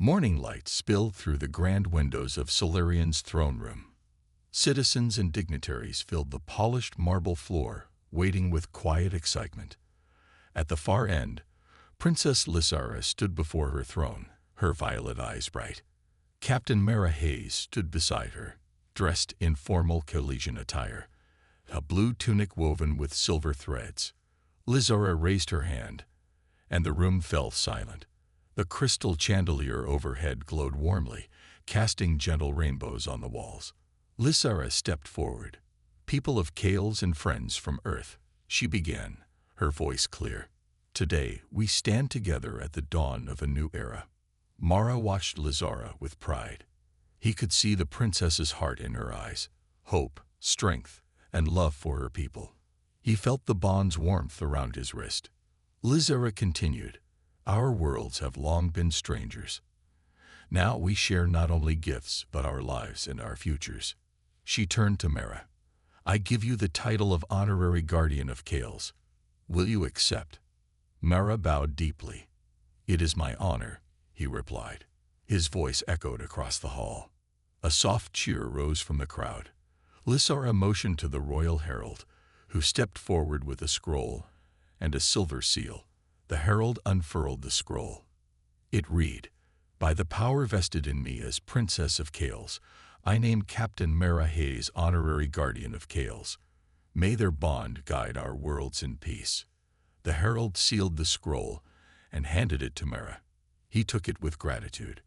Morning light spilled through the grand windows of Solarian's throne room. Citizens and dignitaries filled the polished marble floor, waiting with quiet excitement. At the far end, Princess Lysara stood before her throne, her violet eyes bright. Captain Mara Hayes stood beside her, dressed in formal Calesian attire, a blue tunic woven with silver threads. Lysara raised her hand, and the room fell silent. The crystal chandelier overhead glowed warmly, casting gentle rainbows on the walls. Lysara stepped forward. "People of Kales and friends from Earth," she began, her voice clear. "Today, we stand together at the dawn of a new era." Mara watched Lysara with pride. He could see the princess's heart in her eyes, hope, strength, and love for her people. He felt the bond's warmth around his wrist. Lysara continued, "Our worlds have long been strangers. Now we share not only gifts, but our lives and our futures." She turned to Mara. "I give you the title of Honorary Guardian of Kales. Will you accept?" Mara bowed deeply. "It is my honor," he replied. His voice echoed across the hall. A soft cheer rose from the crowd. Lysara motioned to the royal herald, who stepped forward with a scroll and a silver seal. The herald unfurled the scroll. It read, "By the power vested in me as Princess of Kales, I name Captain Mara Hayes Honorary Guardian of Kales. May their bond guide our worlds in peace." The herald sealed the scroll and handed it to Mara. He took it with gratitude.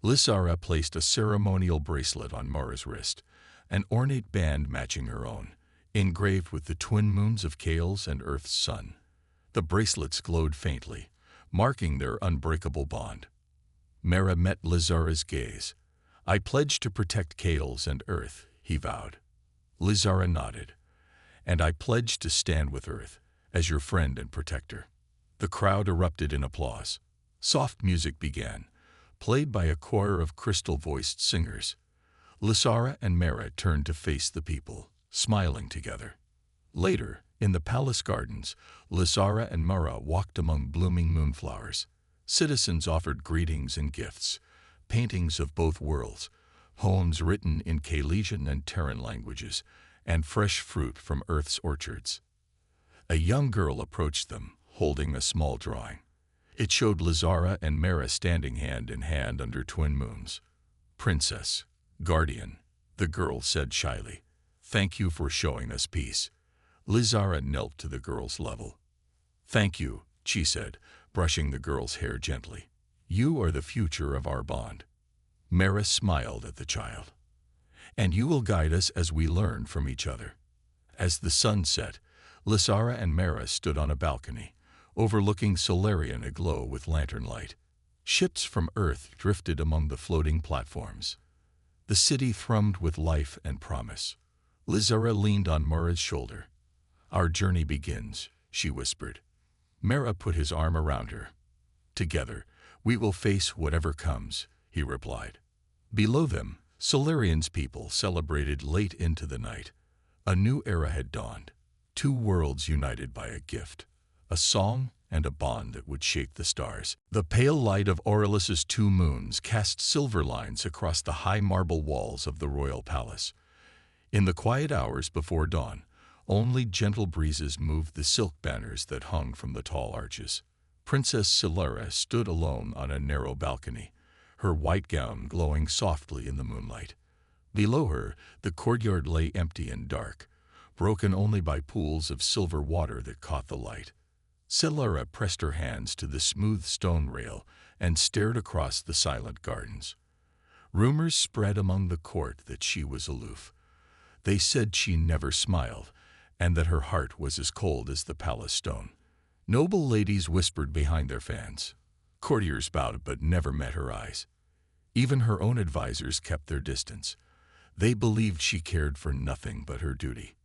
Lysara placed a ceremonial bracelet on Mara's wrist, an ornate band matching her own, engraved with the twin moons of Kales and Earth's sun. The bracelets glowed faintly, marking their unbreakable bond. Mara met Lysara's gaze. "I pledge to protect Kales and Earth," he vowed. Lysara nodded. "And I pledge to stand with Earth as your friend and protector." The crowd erupted in applause. Soft music began, played by a choir of crystal-voiced singers. Lysara and Mara turned to face the people, smiling together. Later, in the palace gardens, Lysara and Mara walked among blooming moonflowers. Citizens offered greetings and gifts, paintings of both worlds, poems written in Calesian and Terran languages, and fresh fruit from Earth's orchards. A young girl approached them, holding a small drawing. It showed Lysara and Mara standing hand in hand under twin moons. "Princess, Guardian," the girl said shyly, "thank you for showing us peace." Lysara knelt to the girl's level. "Thank you," she said, brushing the girl's hair gently. "You are the future of our bond." Mara smiled at the child. "And you will guide us as we learn from each other." As the sun set, Lysara and Mara stood on a balcony, overlooking Solarian aglow with lantern light. Ships from Earth drifted among the floating platforms. The city thrummed with life and promise. Lysara leaned on Mara's shoulder. "Our journey begins," she whispered. Mara put his arm around her. "Together, we will face whatever comes," he replied. Below them, Solarian's people celebrated late into the night. A new era had dawned. Two worlds united by a gift, a song and a bond that would shake the stars. The pale light of Aurelius's two moons cast silver lines across the high marble walls of the royal palace. In the quiet hours before dawn, only gentle breezes moved the silk banners that hung from the tall arches. Princess Solara stood alone on a narrow balcony, her white gown glowing softly in the moonlight. Below her, the courtyard lay empty and dark, broken only by pools of silver water that caught the light. Solara pressed her hands to the smooth stone rail and stared across the silent gardens. Rumors spread among the court that she was aloof. They said she never smiled, and that her heart was as cold as the palace stone. Noble ladies whispered behind their fans. Courtiers bowed but never met her eyes. Even her own advisors kept their distance. They believed she cared for nothing but her duty.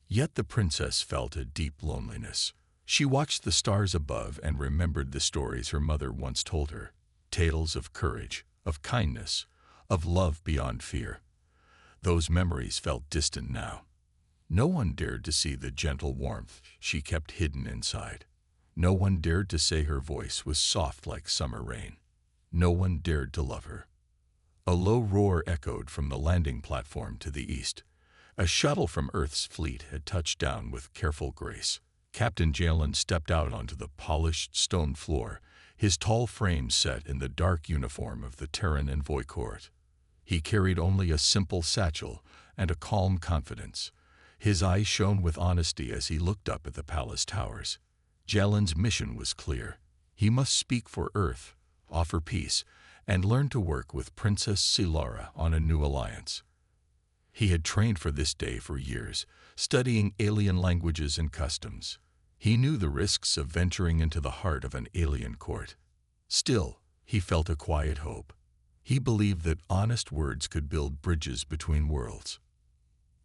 Yet the princess felt a deep loneliness. She watched the stars above and remembered the stories her mother once told her, tales of courage, of kindness, of love beyond fear. Those memories felt distant now. No one dared to see the gentle warmth she kept hidden inside. No one dared to say her voice was soft like summer rain. No one dared to love her. A low roar echoed from the landing platform to the east. A shuttle from Earth's fleet had touched down with careful grace. Captain Jalen stepped out onto the polished stone floor, his tall frame set in the dark uniform of the Terran Envoy Court. He carried only a simple satchel and a calm confidence. His eyes shone with honesty as he looked up at the palace towers. Jalen's mission was clear. He must speak for Earth, offer peace, and learn to work with Princess Silara on a new alliance. He had trained for this day for years, studying alien languages and customs. He knew the risks of venturing into the heart of an alien court. Still, he felt a quiet hope. He believed that honest words could build bridges between worlds.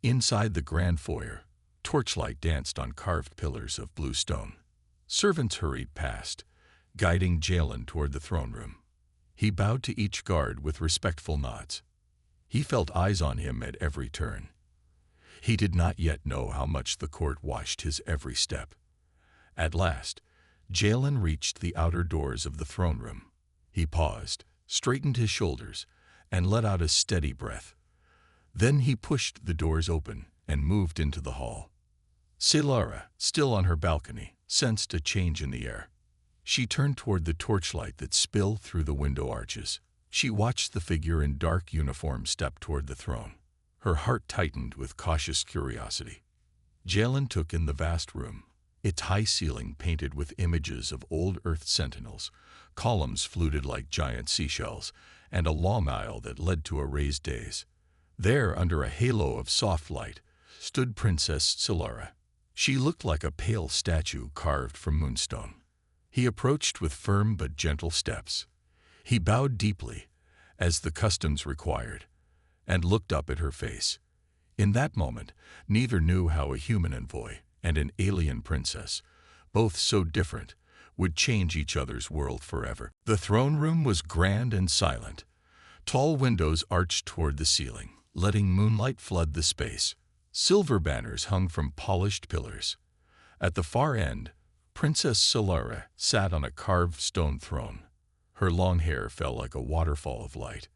Inside the grand foyer, torchlight danced on carved pillars of blue stone. Servants hurried past, guiding Jalen toward the throne room. He bowed to each guard with respectful nods. He felt eyes on him at every turn. He did not yet know how much the court watched his every step. At last, Jalen reached the outer doors of the throne room. He paused, straightened his shoulders, and let out a steady breath. Then he pushed the doors open and moved into the hall. Silara, still on her balcony, sensed a change in the air. She turned toward the torchlight that spilled through the window arches. She watched the figure in dark uniform step toward the throne. Her heart tightened with cautious curiosity. Jalen took in the vast room, its high ceiling painted with images of old Earth sentinels, columns fluted like giant seashells, and a long aisle that led to a raised dais. There, under a halo of soft light, stood Princess Silara. She looked like a pale statue carved from moonstone. He approached with firm but gentle steps. He bowed deeply, as the customs required, and looked up at her face. In that moment, neither knew how a human envoy and an alien princess, both so different, would change each other's world forever. The throne room was grand and silent. Tall windows arched toward the ceiling, letting moonlight flood the space. Silver banners hung from polished pillars. At the far end, Princess Silara sat on a carved stone throne. Her long hair fell like a waterfall of light.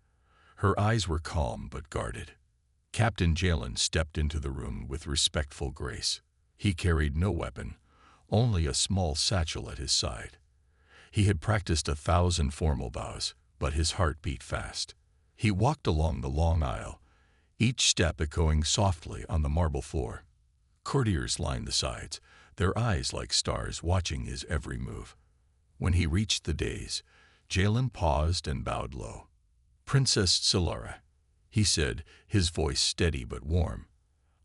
Her eyes were calm but guarded. Captain Jalen stepped into the room with respectful grace. He carried no weapon, only a small satchel at his side. He had practiced 1,000 formal bows, but his heart beat fast. He walked along the long aisle, each step echoing softly on the marble floor. Courtiers lined the sides, their eyes like stars watching his every move. When he reached the dais, Jalen paused and bowed low. "Princess Silara," he said, his voice steady but warm.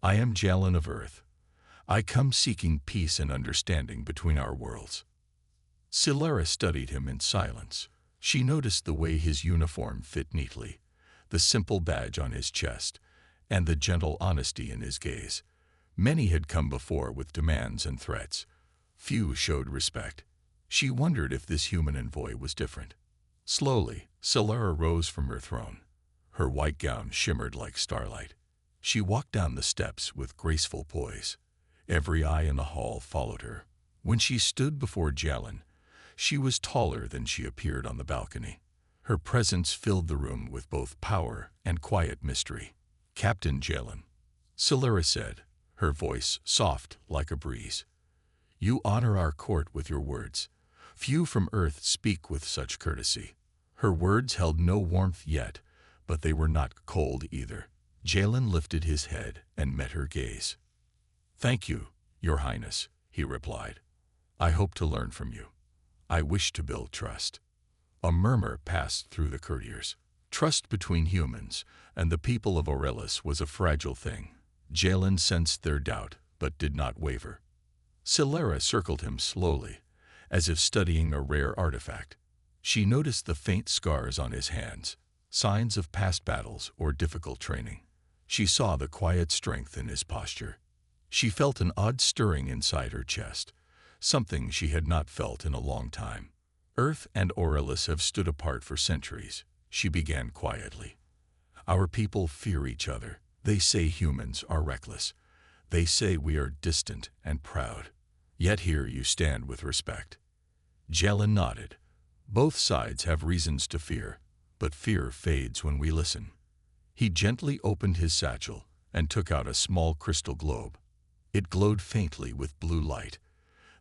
"I am Jalen of Earth. I come seeking peace and understanding between our worlds." Silara studied him in silence. She noticed the way his uniform fit neatly, the simple badge on his chest, and the gentle honesty in his gaze. Many had come before with demands and threats. Few showed respect. She wondered if this human envoy was different. Slowly, Silara rose from her throne. Her white gown shimmered like starlight. She walked down the steps with graceful poise. Every eye in the hall followed her. When she stood before Jalen, she was taller than she appeared on the balcony. Her presence filled the room with both power and quiet mystery. "Captain Jalen," Silara said, her voice soft like a breeze. "You honor our court with your words. Few from Earth speak with such courtesy." Her words held no warmth yet, but they were not cold either. Jalen lifted his head and met her gaze. "Thank you, Your Highness," he replied. "I hope to learn from you. I wish to build trust." A murmur passed through the courtiers. Trust between humans and the people of Aurelis was a fragile thing. Jalen sensed their doubt, but did not waver. Silara circled him slowly, as if studying a rare artifact. She noticed the faint scars on his hands, signs of past battles or difficult training. She saw the quiet strength in his posture. She felt an odd stirring inside her chest, something she had not felt in a long time. "Earth and Aurelis have stood apart for centuries," she began quietly. "Our people fear each other. They say humans are reckless. They say we are distant and proud. Yet here you stand with respect." Jalen nodded, Both sides have reasons to fear, but fear fades when we listen. He gently opened his satchel and took out a small crystal globe. It glowed faintly with blue light.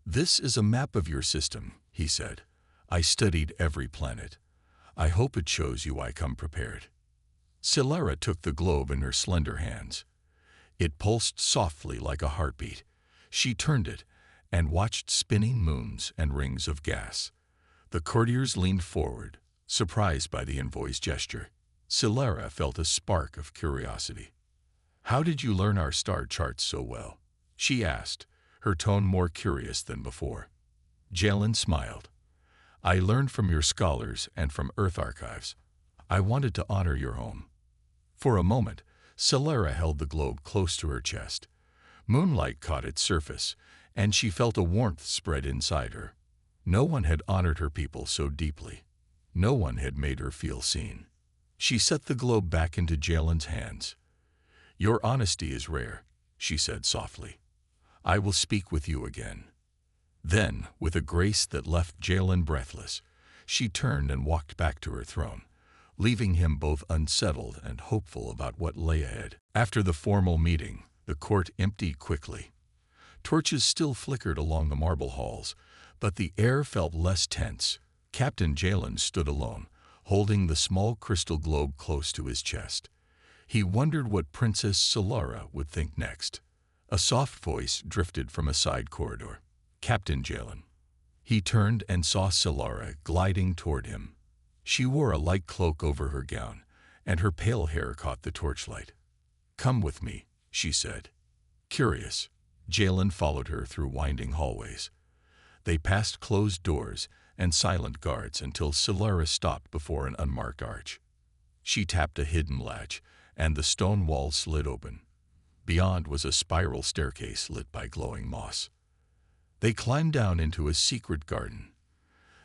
"This is a map of your system," he said. "I studied every planet. I hope it shows you I come prepared." Solara took the globe in her slender hands. It pulsed softly like a heartbeat. She turned it and watched spinning moons and rings of gas. The courtiers leaned forward, surprised by the envoy's gesture. Solara felt a spark of curiosity. "How did you learn our star charts so well?" she asked, her tone more curious than before. Jalen smiled. "I learned from your scholars and from Earth archives. I wanted to honor your home." For a moment, Solara held the globe close to her chest. Moonlight caught its surface, and she felt a warmth spread inside her. No one had honored her people so deeply. No one had made her feel seen. She set the globe back into Jalen's hands. "Your honesty is rare," she said softly. "I will speak with you again." Then, with a grace that left Jalen breathless, she turned and walked back to her throne, leaving him both unsettled and hopeful about what lay ahead. After the formal meeting, the court emptied quickly. Torches still flickered along the marble halls, but the air felt less tense. Captain Jalen stood alone, holding the small crystal globe close to his chest. He wondered what Princess Solara would think next. A soft voice drifted from a side corridor. "Captain Jalen." He turned and saw Solara gliding toward him. She wore a light cloak over her gown, and her pale hair caught the torchlight. "Come with me," she said. Curious, Jalen followed her through winding hallways. They passed closed doors and silent guards until Solara stopped before an unmarked arch. She tapped a hidden latch, and the stone wall slid open. Beyond was a spiral staircase lit by glowing moss. They climbed down into a secret garden.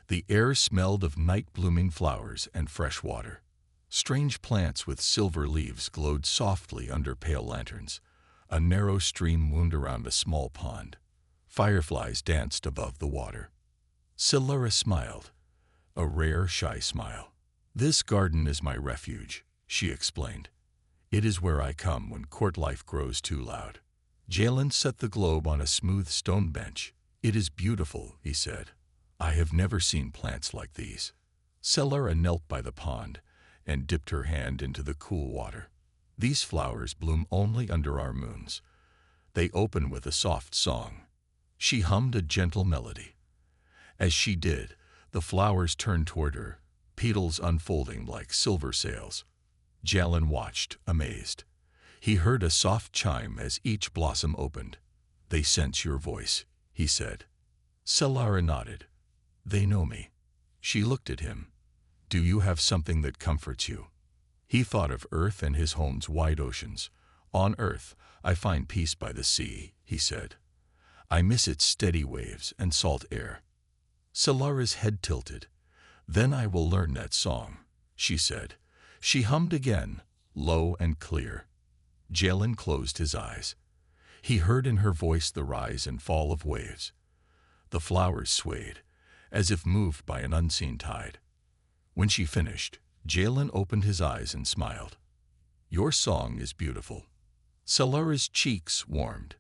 The air smelled of night-blooming flowers and fresh water. Strange plants with silver leaves glowed softly under pale lanterns. A narrow stream wound around a small pond. Fireflies danced above the water. Solara smiled, a rare, shy smile. "This garden is my refuge," she explained. "It is where I come when court life grows too loud." Jalen set the globe on a smooth stone bench. "It is beautiful," he said. "I have never seen plants like these." Solara knelt by the pond and dipped her hand into the cool water. "These flowers bloom only under our moons. They open with a soft song." She hummed a gentle melody. As she did, the flowers turned toward her, petals unfolding like silver sails. Jalen watched, amazed. He heard a soft chime as each blossom opened. "They sense your voice," he said. Solara nodded. "They know me." She looked at him. "Do you have something that comforts you?" He thought of Earth and his home's wide oceans. "On Earth, I find peace by the sea," he said. "I miss its steady waves and salt air." Solara's head tilted. "Then I will learn that song," she said. She hummed again, low and clear. Jalen closed his eyes. He heard in her voice the rise and fall of waves. The flowers swayed, as if moved by an unseen tide. When she finished, Jalen opened his eyes and smiled. "Your song is beautiful." Solara's cheeks warmed.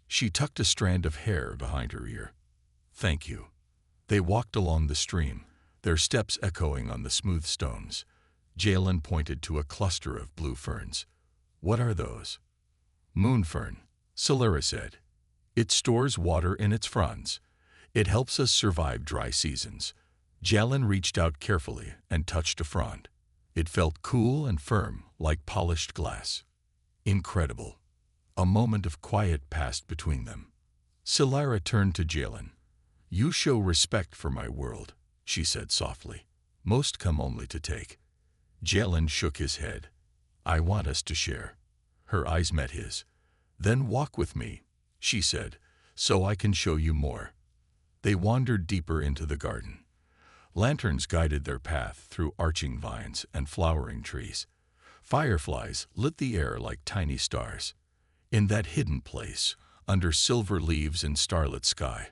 She tucked a strand of hair behind her ear. "Thank you." They walked along the stream, their steps echoing on the smooth stones. Jalen pointed to a cluster of blue ferns. "What are those?" "Moon fern," Solara said. "It stores water in its fronds. It helps us survive dry seasons." Jalen reached out carefully and touched a frond. It felt cool and firm, like polished glass. Incredible. A moment of quiet passed between them. Solara turned to Jalen. "You show respect for my world," she said softly. "Most come only to take." Jalen shook his head. "I want us to share." Her eyes met his. "Then walk with me," she said, "so I can show you more." They wandered deeper into the garden. Lanterns guided their path through arching vines and flowering trees. Fireflies lit the air like tiny stars. In that hidden place, under silver leaves and starlit sky,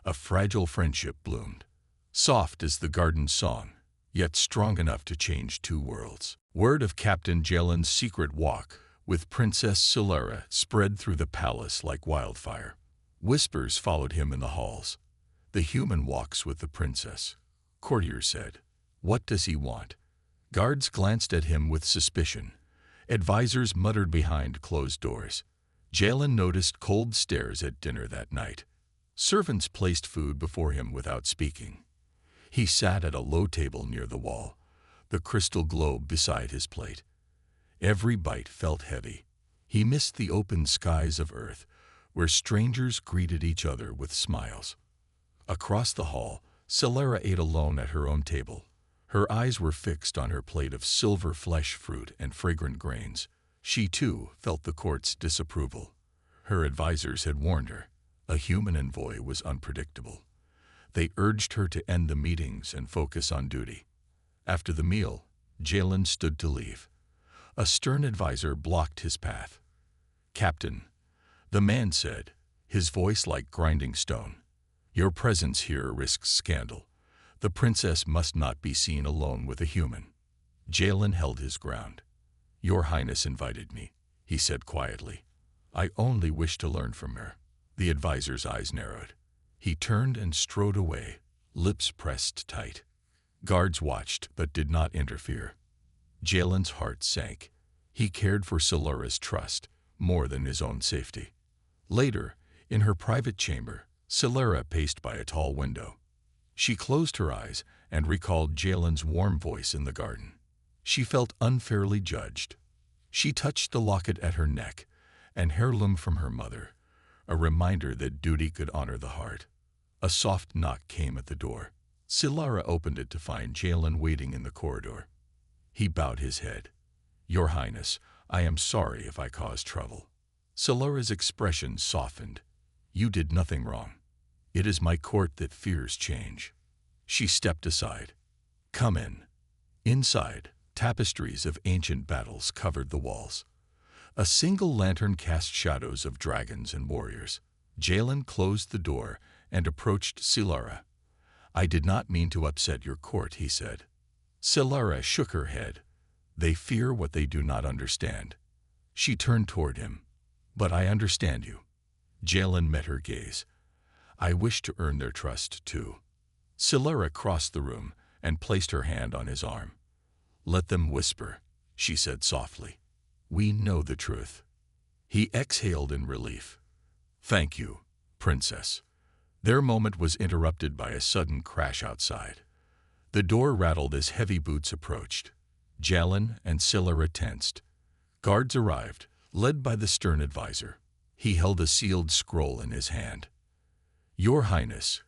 a fragile friendship bloomed. soft as the garden's song, yet strong enough to change two worlds. Word of Captain Jalen's secret walk with Princess Solara spread through the palace like wildfire. Whispers followed him in the halls. "The human walks with the princess," courtiers said. "What does he want?" Guards glanced at him with suspicion. Advisors muttered behind closed doors. Jalen noticed cold stares at dinner that night. Servants placed food before him without speaking. He sat at a low table near the wall, the crystal globe beside his plate. Every bite felt heavy. He missed the open skies of Earth, where strangers greeted each other with smiles. Across the hall, Solara ate alone at her own table. Her eyes were fixed on her plate of silver flesh fruit and fragrant grains. She, too, felt the court's disapproval. Her advisors had warned her. A human envoy was unpredictable. They urged her to end the meetings and focus on duty. After the meal, Jalen stood to leave. A stern advisor blocked his path. "Captain," the man said, his voice like grinding stone, "your presence here risks scandal. The princess must not be seen alone with a human." Jalen held his ground. "Your Highness invited me," he said quietly. "I only wish to learn from her." The advisor's eyes narrowed. He turned and strode away, lips pressed tight. Guards watched but did not interfere. Jalen's heart sank. He cared for Solara's trust more than his own safety. Later, in her private chamber, Solara paced by a tall window. She closed her eyes and recalled Jalen's warm voice in the garden. She felt unfairly judged. She touched the locket at her neck, an heirloom from her mother, a reminder that duty could honor the heart. A soft knock came at the door. Solara opened it to find Jalen waiting in the corridor. He bowed his head. "Your Highness, I am sorry if I caused trouble." Solara's expression softened. "You did nothing wrong. It is my court that fears change." She stepped aside. "Come in." Inside, tapestries of ancient battles covered the walls. A single lantern cast shadows of dragons and warriors. Jalen closed the door and approached Solara. "I did not mean to upset your court," he said. Solara shook her head. "They fear what they do not understand." She turned toward him. "But I understand you." Jalen met her gaze. "I wish to earn their trust, too." Solara crossed the room and placed her hand on his arm. "Let them whisper," she said softly. "We know the truth." He exhaled in relief. "Thank you, Princess." Their moment was interrupted by a sudden crash outside. The door rattled as heavy boots approached. Jalen and Solara tensed. Guards arrived, led by the stern advisor. He held a sealed scroll in his hand. "Your Highness,"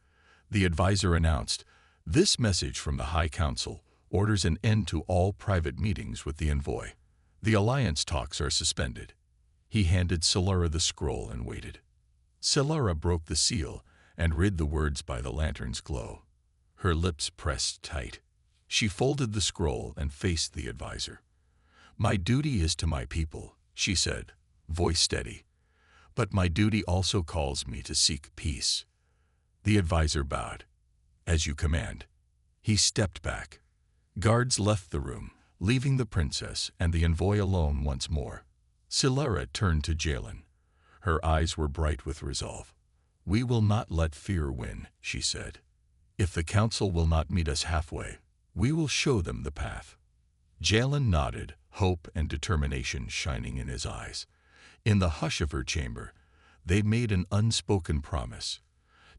the advisor announced, "this message from the High Council orders an end to all private meetings with the envoy. The alliance talks are suspended." He handed Solara the scroll and waited. Solara broke the seal and read the words by the lantern's glow. Her lips pressed tight. She folded the scroll and faced the advisor. "My duty is to my people," she said, voice steady. "But my duty also calls me to seek peace." The advisor bowed. "As you command." He stepped back. Guards left the room, leaving the princess and the envoy alone once more. Solara turned to Jalen. Her eyes were bright with resolve. "We will not let fear win," she said. "If the council will not meet us halfway, we will show them the path." Jalen nodded, hope and determination shining in his eyes. In the hush of her chamber, they made an unspoken promise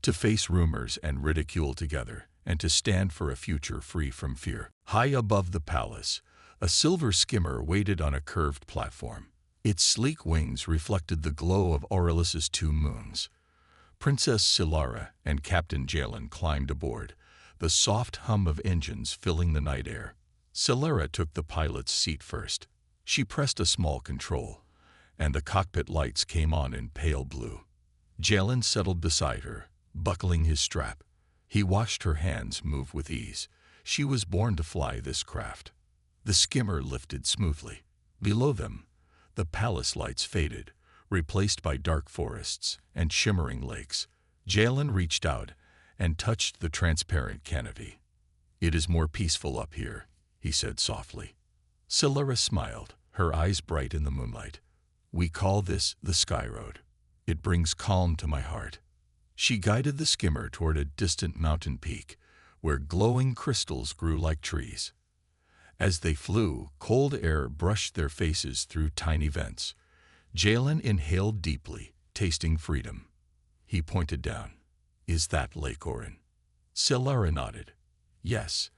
to face rumors and ridicule together and to stand for a future free from fear. High above the palace, a silver skimmer waited on a curved platform. Its sleek wings reflected the glow of Aurelius's 2 moons. Princess Solara and Captain Jalen climbed aboard, the soft hum of engines filling the night air. Solara took the pilot's seat first. She pressed a small control, and the cockpit lights came on in pale blue. Jalen settled beside her, buckling his strap. He watched her hands move with ease. She was born to fly this craft. The skimmer lifted smoothly. Below them, the palace lights faded, replaced by dark forests and shimmering lakes. Jalen reached out and touched the transparent canopy. "It is more peaceful up here," he said softly. Solara smiled, her eyes bright in the moonlight. "We call this the Sky Road. It brings calm to my heart." She guided the skimmer toward a distant mountain peak, where glowing crystals grew like trees. As they flew, cold air brushed their faces through tiny vents. Jalen inhaled deeply, tasting freedom. He pointed down. "Is that Lake Orin?" Solara nodded. "Yes.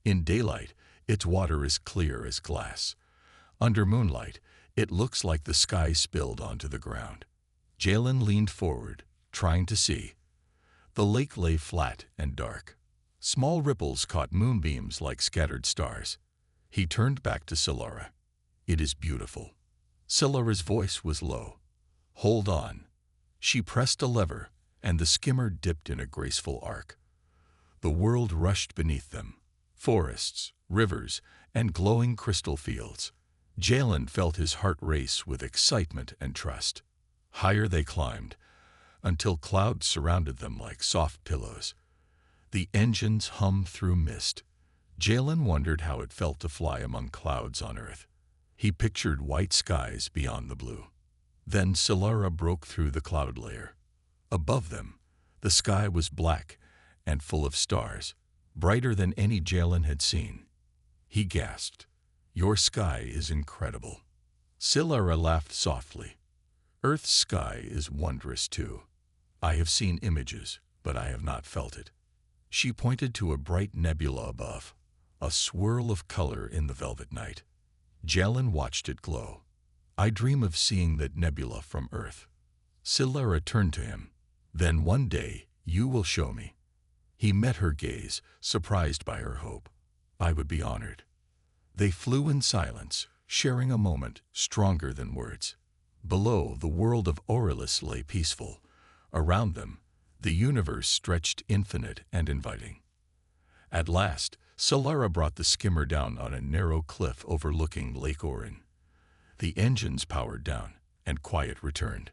In daylight, its water is clear as glass. Under moonlight, it looks like the sky spilled onto the ground." Jalen leaned forward, trying to see. The lake lay flat and dark. Small ripples caught moonbeams like scattered stars. He turned back to Solara. "It is beautiful." Solara's voice was low. "Hold on." She pressed a lever, and the skimmer dipped in a graceful arc. The world rushed beneath them. Forests, rivers, and glowing crystal fields. Jalen felt his heart race with excitement and trust. Higher they climbed, until clouds surrounded them like soft pillows. The engines hummed through mist. Jalen wondered how it felt to fly among clouds on Earth. He pictured white skies beyond the blue. Then Solara broke through the cloud layer. Above them, the sky was black and full of stars, brighter than any Jalen had seen. He gasped, "Your sky is incredible." Solara laughed softly. "Earth's sky is wondrous too. I have seen images, but I have not felt it." She pointed to a bright nebula above, a swirl of color in the velvet night. Jalen watched it glow. "I dream of seeing that nebula from Earth." Solara turned to him. "Then one day you will show me." He met her gaze, surprised by her hope. "I would be honored." They flew in silence, sharing a moment stronger than words. Below, the world of Aurelius lay peaceful. Around them, the universe stretched infinite and inviting. At last, Solara brought the skimmer down on a narrow cliff overlooking Lake Orin. The engines powered down, and quiet returned.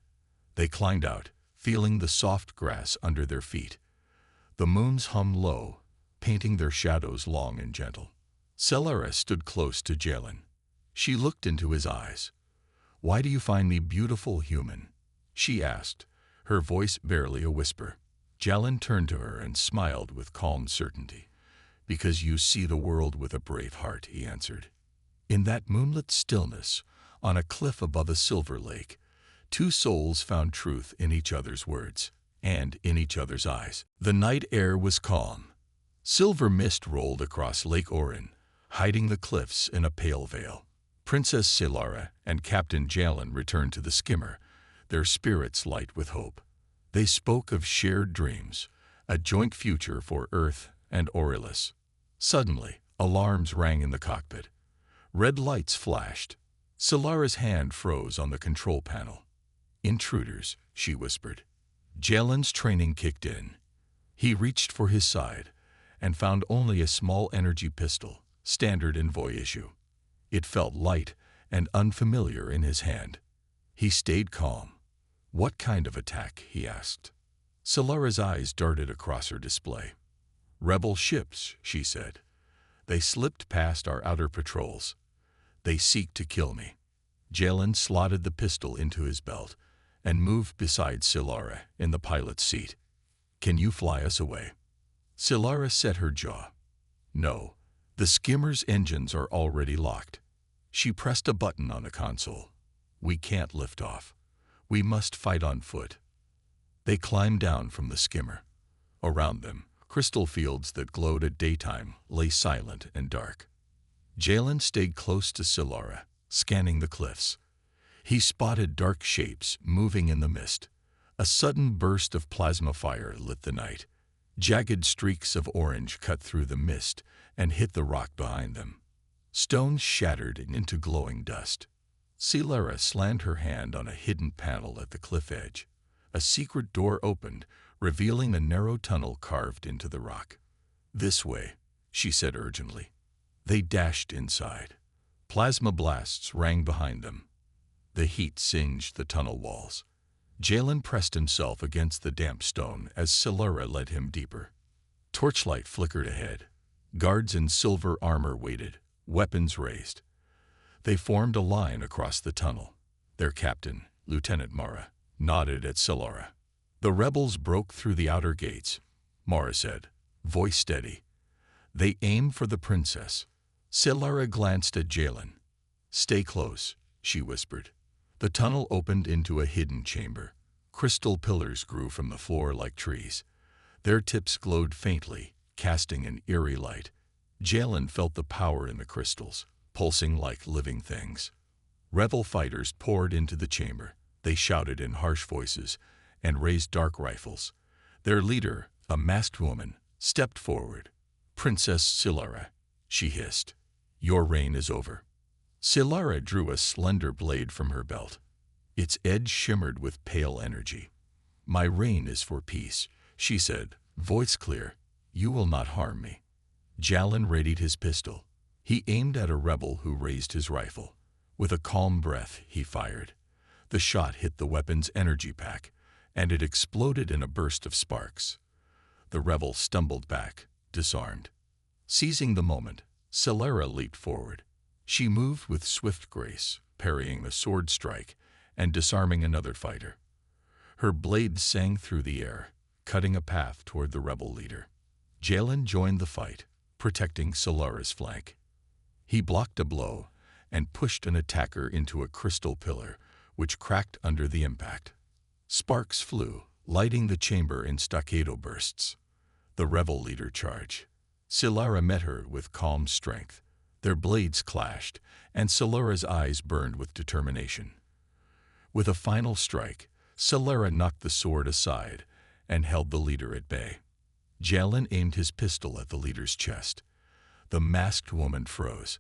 They climbed out, feeling the soft grass under their feet. The moons hummed low, painting their shadows long and gentle. Solara stood close to Jalen. She looked into his eyes. "Why do you find me beautiful, human?" she asked, her voice barely a whisper. Jalen turned to her and smiled with calm certainty. "Because you see the world with a brave heart," he answered. In that moonlit stillness, on a cliff above a silver lake, two souls found truth in each other's words and in each other's eyes. The night air was calm. Silver mist rolled across Lake Orin, hiding the cliffs in a pale veil. Princess Solara and Captain Jalen returned to the skimmer, their spirits light with hope. They spoke of shared dreams, a joint future for Earth and Aurelius. Suddenly, alarms rang in the cockpit. Red lights flashed. Solara's hand froze on the control panel. "Intruders," she whispered. Jalen's training kicked in. He reached for his side and found only a small energy pistol, standard envoy issue. It felt light and unfamiliar in his hand. He stayed calm. "What kind of attack?" he asked. Solara's eyes darted across her display. "Rebel ships," she said. "They slipped past our outer patrols. They seek to kill me." Jalen slotted the pistol into his belt and moved beside Solara in the pilot's seat. "Can you fly us away?" Solara set her jaw. "No, the skimmer's engines are already locked." She pressed a button on the console. "We can't lift off. We must fight on foot." They climbed down from the skimmer. Around them, crystal fields that glowed at daytime lay silent and dark. Jalen stayed close to Solara, scanning the cliffs. He spotted dark shapes moving in the mist. A sudden burst of plasma fire lit the night. Jagged streaks of orange cut through the mist and hit the rock behind them. Stones shattered into glowing dust. Solara slammed her hand on a hidden panel at the cliff edge. A secret door opened, revealing a narrow tunnel carved into the rock. "This way," she said urgently. They dashed inside. Plasma blasts rang behind them. The heat singed the tunnel walls. Jalen pressed himself against the damp stone as Solara led him deeper. Torchlight flickered ahead. Guards in silver armor waited, weapons raised. They formed a line across the tunnel. Their captain, Lieutenant Mara, nodded at Solara. The rebels broke through the outer gates, Mara said, voice steady. They aim for the princess. Solara glanced at Jalen. Stay close, she whispered. The tunnel opened into a hidden chamber. Crystal pillars grew from the floor like trees. Their tips glowed faintly, casting an eerie light. Jalen felt the power in the crystals, pulsing like living things. Rebel fighters poured into the chamber. They shouted in harsh voices and raised dark rifles. Their leader, a masked woman, stepped forward. Princess Solara, she hissed. Your reign is over. Solara drew a slender blade from her belt. Its edge shimmered with pale energy. My reign is for peace, she said, voice clear. You will not harm me. Jalen readied his pistol. He aimed at a rebel who raised his rifle. With a calm breath, he fired. The shot hit the weapon's energy pack, and it exploded in a burst of sparks. The rebel stumbled back, disarmed. Seizing the moment, Solara leaped forward. She moved with swift grace, parrying the sword strike and disarming another fighter. Her blade sang through the air, cutting a path toward the rebel leader. Jalen joined the fight, protecting Solara's flank. He blocked a blow and pushed an attacker into a crystal pillar, which cracked under the impact. Sparks flew, lighting the chamber in staccato bursts. The rebel leader charged. Solara met her with calm strength. Their blades clashed, and Solara's eyes burned with determination. With a final strike, Solara knocked the sword aside and held the leader at bay. Jalen aimed his pistol at the leader's chest. The masked woman froze.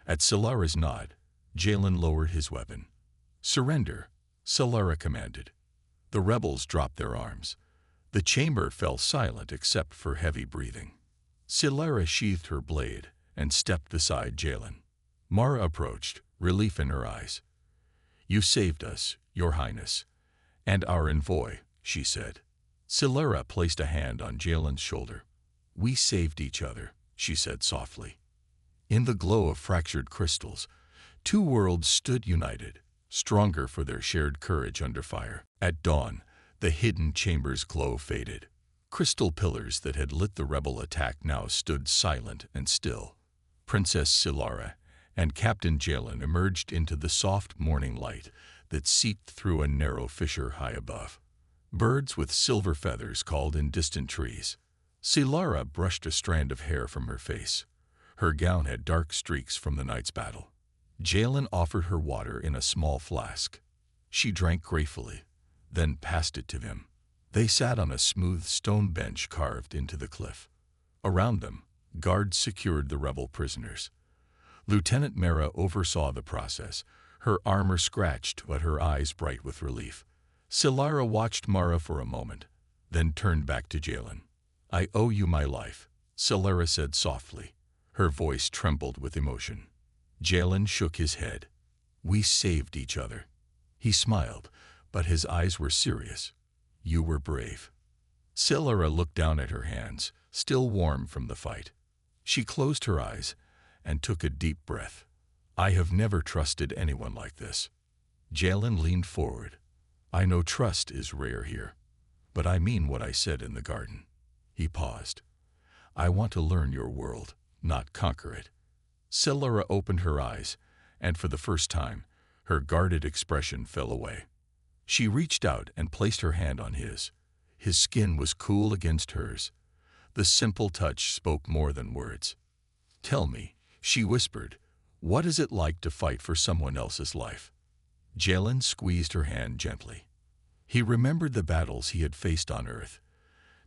At Solara's nod, Jalen lowered his weapon. Surrender, Solara commanded. The rebels dropped their arms. The chamber fell silent except for heavy breathing. Solara sheathed her blade and stepped beside Jalen. Mara approached, relief in her eyes. You saved us, Your Highness, and our envoy, she said. Solara placed a hand on Jalen's shoulder. We saved each other, she said softly. In the glow of fractured crystals, two worlds stood united, stronger for their shared courage under fire. At dawn, the hidden chamber's glow faded. Crystal pillars that had lit the rebel attack now stood silent and still. Princess Solara and Captain Jalen emerged into the soft morning light that seeped through a narrow fissure high above. Birds with silver feathers called in distant trees. Solara brushed a strand of hair from her face. Her gown had dark streaks from the night's battle. Jalen offered her water in a small flask. She drank gratefully, then passed it to him. They sat on a smooth stone bench carved into the cliff. Around them, guards secured the rebel prisoners. Lieutenant Mara oversaw the process, her armor scratched but her eyes bright with relief. Solara watched Mara for a moment, then turned back to Jalen. I owe you my life, Solara said softly. Her voice trembled with emotion. Jalen shook his head. We saved each other. He smiled, but his eyes were serious. You were brave. Solara looked down at her hands, still warm from the fight. She closed her eyes and took a deep breath. I have never trusted anyone like this. Jalen leaned forward. I know trust is rare here, but I mean what I said in the garden. He paused. I want to learn your world, not conquer it. Solara opened her eyes, and for the first time, her guarded expression fell away. She reached out and placed her hand on his. His skin was cool against hers. The simple touch spoke more than words. Tell me, she whispered, what is it like to fight for someone else's life? Jalen squeezed her hand gently. He remembered the battles he had faced on Earth,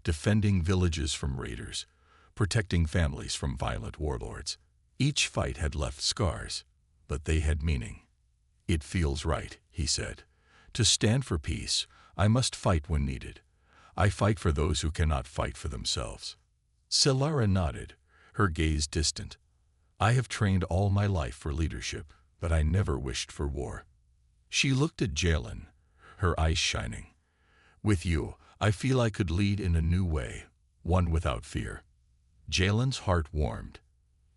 defending villages from raiders, protecting families from violent warlords. Each fight had left scars, but they had meaning. It feels right, he said. To stand for peace, I must fight when needed. I fight for those who cannot fight for themselves. Solara nodded, her gaze distant. I have trained all my life for leadership, but I never wished for war. She looked at Jalen, her eyes shining. With you, I feel I could lead in a new way, one without fear. Jalen's heart warmed.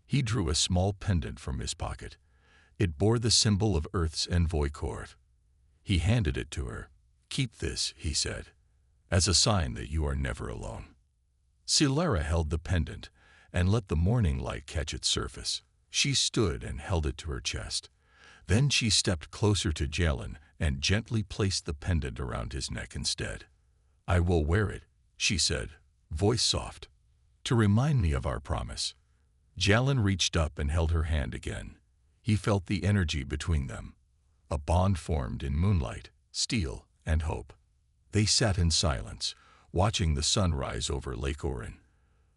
He drew a small pendant from his pocket. It bore the symbol of Earth's envoy court. He handed it to her. "Keep this," he said, "as a sign that you are never alone." Silara held the pendant and let the morning light catch its surface. She stood and held it to her chest. Then she stepped closer to Jalen and gently placed the pendant around his neck instead. "I will wear it," she said, voice soft, "to remind me of our promise." Jalen reached up and held her hand again. He felt the energy between them. A bond formed in moonlight, steel, and hope. They sat in silence, watching the sun rise over Lake Orin.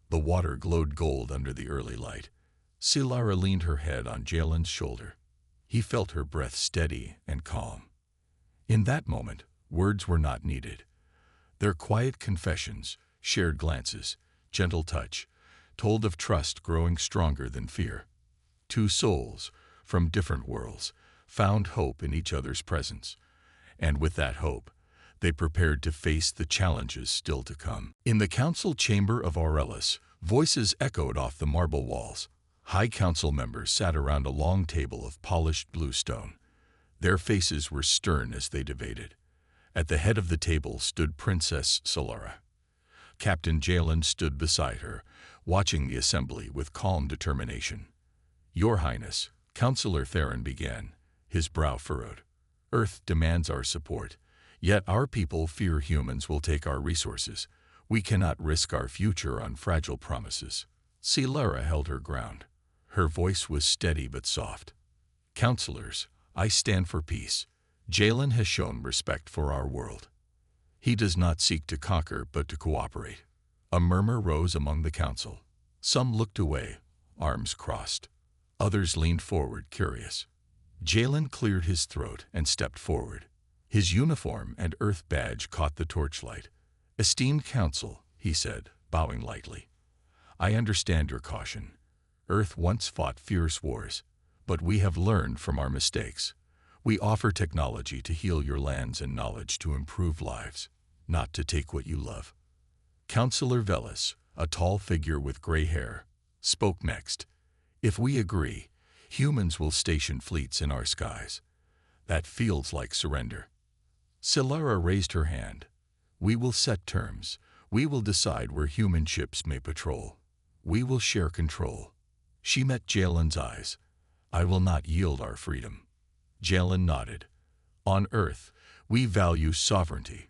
The water glowed gold under the early light. Silara leaned her head on Jalen's shoulder. He felt her breath steady and calm. In that moment, words were not needed. Their quiet confessions, shared glances, gentle touch, told of trust growing stronger than fear. Two souls, from different worlds, found hope in each other's presence. And with that hope, they prepared to face the challenges still to come. In the council chamber of Aurelis, voices echoed off the marble walls. High council members sat around a long table of polished blue stone. Their faces were stern as they debated. At the head of the table stood Princess Solara. Captain Jalen stood beside her, watching the assembly with calm determination. "Your Highness," Councillor Theron began, his brow furrowed. "Earth demands our support, yet our people fear humans will take our resources. We cannot risk our future on fragile promises." Silara held her ground. Her voice was steady but soft. "Councillors, I stand for peace. Jalen has shown respect for our world. He does not seek to conquer but to cooperate." A murmur rose among the council. Some looked away, arms crossed. Others leaned forward, curious. Jalen cleared his throat and stepped forward. His uniform and earth badge caught the torchlight. "Esteemed council," he said, bowing lightly, "I understand your caution. Earth once fought fierce wars, but we have learned from our mistakes. We offer technology to heal your lands and knowledge to improve lives, not to take what you love." Councillor Velis, a tall figure with gray hair, spoke next. "If we agree, humans will station fleets in our skies. That feels like surrender." Silara raised her hand. "We will set terms. We will decide where human ships may patrol. We will share control." She met Jalen's eyes. "I will not yield our freedom." Jalen nodded. "On Earth, we value sovereignty.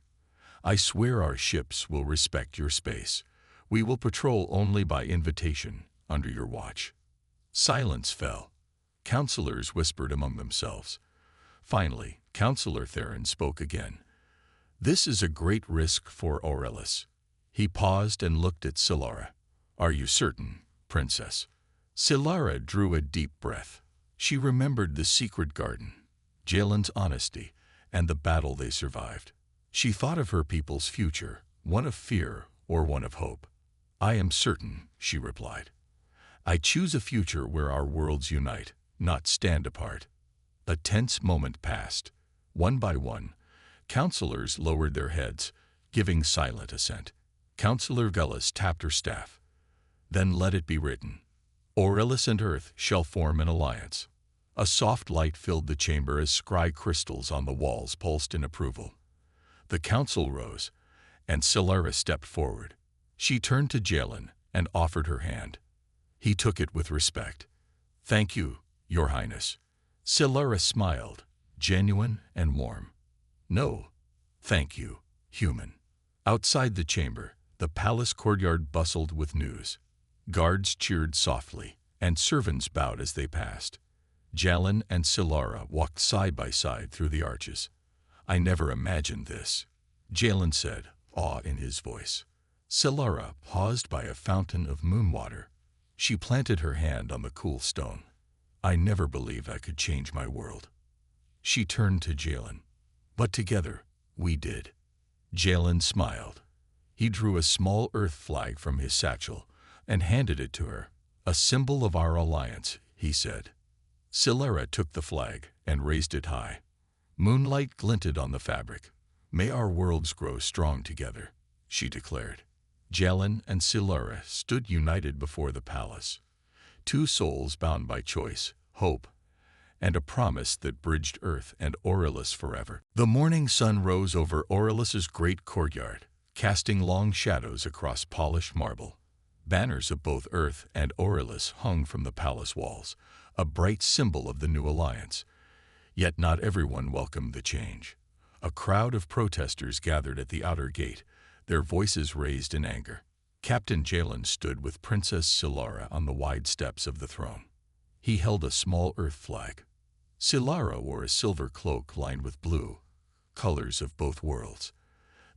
I swear our ships will respect your space. We will patrol only by invitation, under your watch." Silence fell. Councillors whispered among themselves. Finally, Councillor Theron spoke again. "This is a great risk for Aurelis." He paused and looked at Silara. "Are you certain, Princess?" Silara drew a deep breath. She remembered the secret garden, Jalen's honesty, and the battle they survived. She thought of her people's future, one of fear or one of hope. "I am certain," she replied. "I choose a future where our worlds unite, not stand apart." A tense moment passed. One by one, councillors lowered their heads, giving silent assent. Councillor Velis tapped her staff. "Then let it be written. Aurelis and Earth shall form an alliance." A soft light filled the chamber as scry crystals on the walls pulsed in approval. The council rose, and Silara stepped forward. She turned to Jalen and offered her hand. He took it with respect. "Thank you, Your Highness." Silara smiled, genuine and warm. "No, thank you, human." Outside the chamber, the palace courtyard bustled with news. Guards cheered softly, and servants bowed as they passed. Jalen and Silara walked side by side through the arches. "I never imagined this," Jalen said, awe in his voice. Silara paused by a fountain of moon water. She planted her hand on the cool stone. "I never believed I could change my world." She turned to Jalen. "But together, we did." Jalen smiled. He drew a small earth flag from his satchel and handed it to her. "A symbol of our alliance," he said. Silara took the flag and raised it high. Moonlight glinted on the fabric. May our worlds grow strong together, she declared. Jalen and Silara stood united before the palace, two souls bound by choice, hope, and a promise that bridged Earth and Aurelius forever. The morning sun rose over Aurelius's great courtyard, casting long shadows across polished marble. Banners of both Earth and Aurelius hung from the palace walls, a bright symbol of the new alliance. Yet not everyone welcomed the change. A crowd of protesters gathered at the outer gate, their voices raised in anger. Captain Jalen stood with Princess Silara on the wide steps of the throne. He held a small Earth flag. Silara wore a silver cloak lined with blue, colors of both worlds.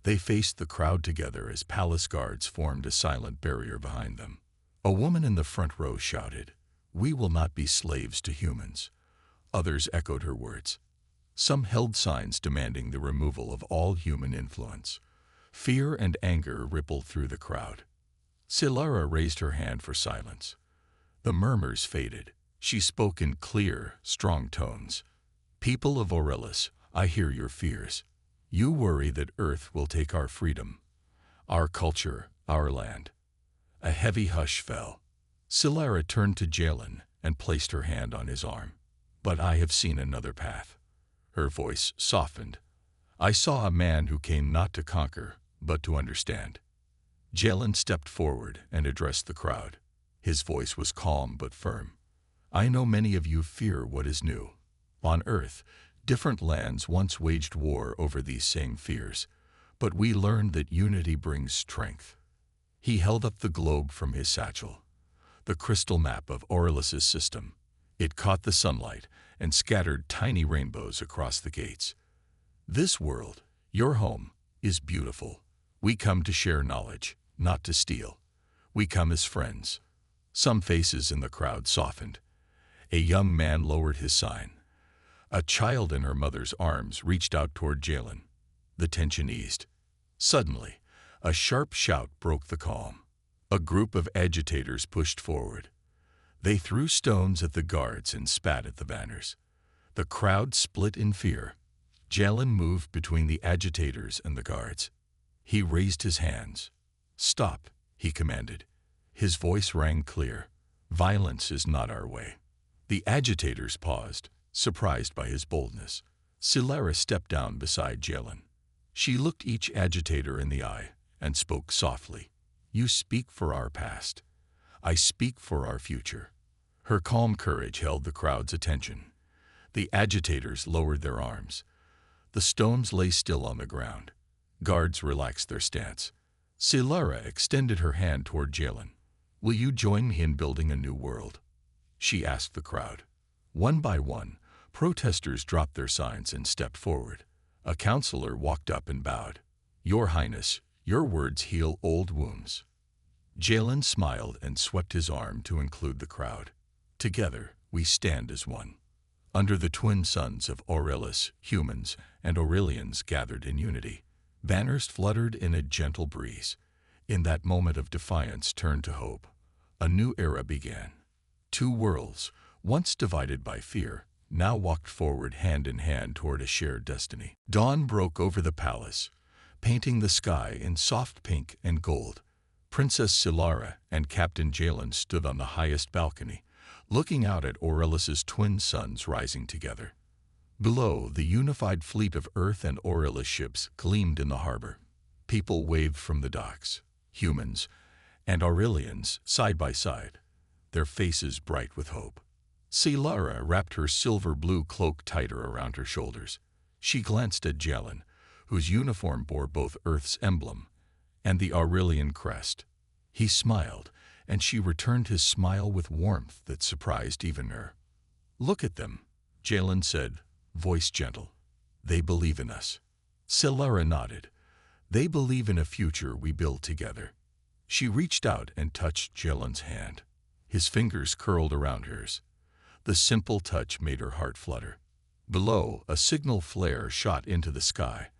They faced the crowd together as palace guards formed a silent barrier behind them. A woman in the front row shouted, "We will not be slaves to humans." Others echoed her words. Some held signs demanding the removal of all human influence. Fear and anger rippled through the crowd. Silara raised her hand for silence. The murmurs faded. She spoke in clear, strong tones. "People of Aurelius, I hear your fears. You worry that Earth will take our freedom, our culture, our land." A heavy hush fell. Silara turned to Jalen and placed her hand on his arm. "But I have seen another path." Her voice softened. "I saw a man who came not to conquer, but to understand." Jalen stepped forward and addressed the crowd. His voice was calm but firm. "I know many of you fear what is new. On Earth, different lands once waged war over these same fears, but we learned that unity brings strength." He held up the globe from his satchel, the crystal map of Aurelius's system. It caught the sunlight and scattered tiny rainbows across the gates. "This world, your home, is beautiful. We come to share knowledge, not to steal. We come as friends." Some faces in the crowd softened. A young man lowered his sign. A child in her mother's arms reached out toward Jalen. The tension eased. Suddenly, a sharp shout broke the calm. A group of agitators pushed forward. They threw stones at the guards and spat at the banners. The crowd split in fear. Jalen moved between the agitators and the guards. He raised his hands. "Stop," he commanded. His voice rang clear. "Violence is not our way." The agitators paused, surprised by his boldness. Silara stepped down beside Jalen. She looked each agitator in the eye and spoke softly. "You speak for our past. I speak for our future." Her calm courage held the crowd's attention. The agitators lowered their arms. The stones lay still on the ground. Guards relaxed their stance. Silara extended her hand toward Jalen. "Will you join me in building a new world?" she asked the crowd. One by one, protesters dropped their signs and stepped forward. A counselor walked up and bowed. "Your Highness, your words heal old wounds." Jalen smiled and swept his arm to include the crowd. "Together, we stand as one." Under the twin suns of Aurelius, humans and Aurelians gathered in unity. Banners fluttered in a gentle breeze. In that moment of defiance turned to hope. A new era began. Two worlds, once divided by fear, now walked forward hand in hand toward a shared destiny. Dawn broke over the palace, painting the sky in soft pink and gold. Princess Silara and Captain Jalen stood on the highest balcony, looking out at Aurelius's twin suns rising together. Below, the unified fleet of Earth and Aurelius ships gleamed in the harbor. People waved from the docks, humans and Aurelians side by side, their faces bright with hope. Silara wrapped her silver-blue cloak tighter around her shoulders. She glanced at Jalen, whose uniform bore both Earth's emblem and the Aurelian crest. He smiled, and she returned his smile with warmth that surprised even her. "Look at them," Jalen said, voice gentle. "They believe in us." Silara nodded. "They believe in a future we build together." She reached out and touched Jalen's hand. His fingers curled around hers. The simple touch made her heart flutter. Below, a signal flare shot into the sky,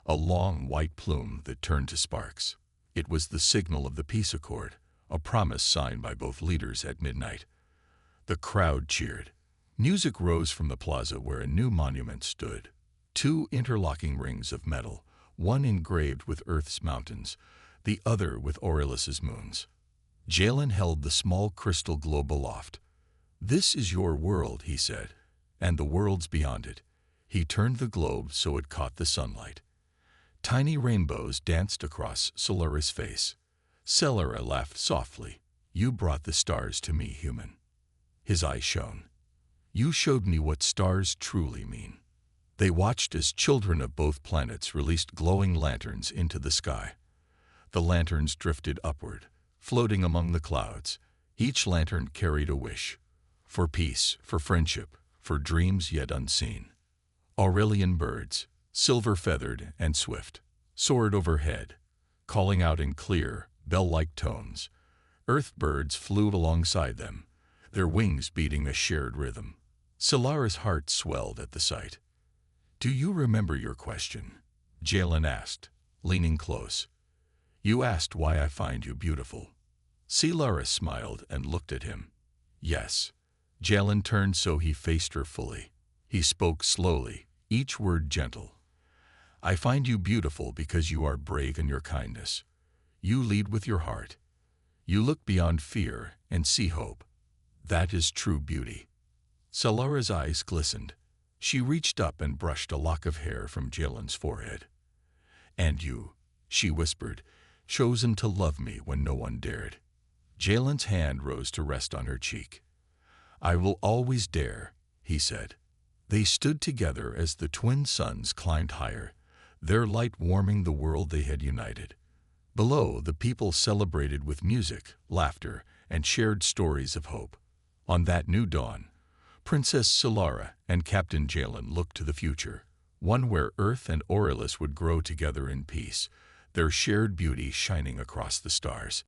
a long white plume that turned to sparks. It was the signal of the peace accord, a promise signed by both leaders at midnight. The crowd cheered. Music rose from the plaza where a new monument stood. Two interlocking rings of metal, one engraved with Earth's mountains, the other with Aurelius's moons. Jalen held the small crystal globe aloft. "This is your world," he said, "and the worlds beyond it." He turned the globe so it caught the sunlight. Tiny rainbows danced across Solara's face. Solara laughed softly. "You brought the stars to me, human." His eyes shone. "You showed me what stars truly mean." They watched as children of both planets released glowing lanterns into the sky. The lanterns drifted upward, floating among the clouds. Each lantern carried a wish. For peace, for friendship, for dreams yet unseen. Aurelian birds, silver-feathered and swift, soared overhead, calling out in clear, bell-like tones. Earth birds flew alongside them, their wings beating a shared rhythm. Solara's heart swelled at the sight. "Do you remember your question?" Jalen asked, leaning close. "You asked why I find you beautiful." Solara smiled and looked at him. "Yes." Jalen turned so he faced her fully. He spoke slowly, each word gentle. "I find you beautiful because you are brave in your kindness. You lead with your heart. You look beyond fear and see hope. That is true beauty." Solara's eyes glistened. She reached up and brushed a lock of hair from Jalen's forehead. "And you," she whispered, "chosen to love me when no one dared." Jalen's hand rose to rest on her cheek. "I will always dare," he said. They stood together as the twin suns climbed higher, their light warming the world they had united. Below, the people celebrated with music, laughter, and shared stories of hope. On that new dawn, Princess Solara and Captain Jalen looked to the future, one where Earth and Aurelius would grow together in peace, their shared beauty shining across the stars.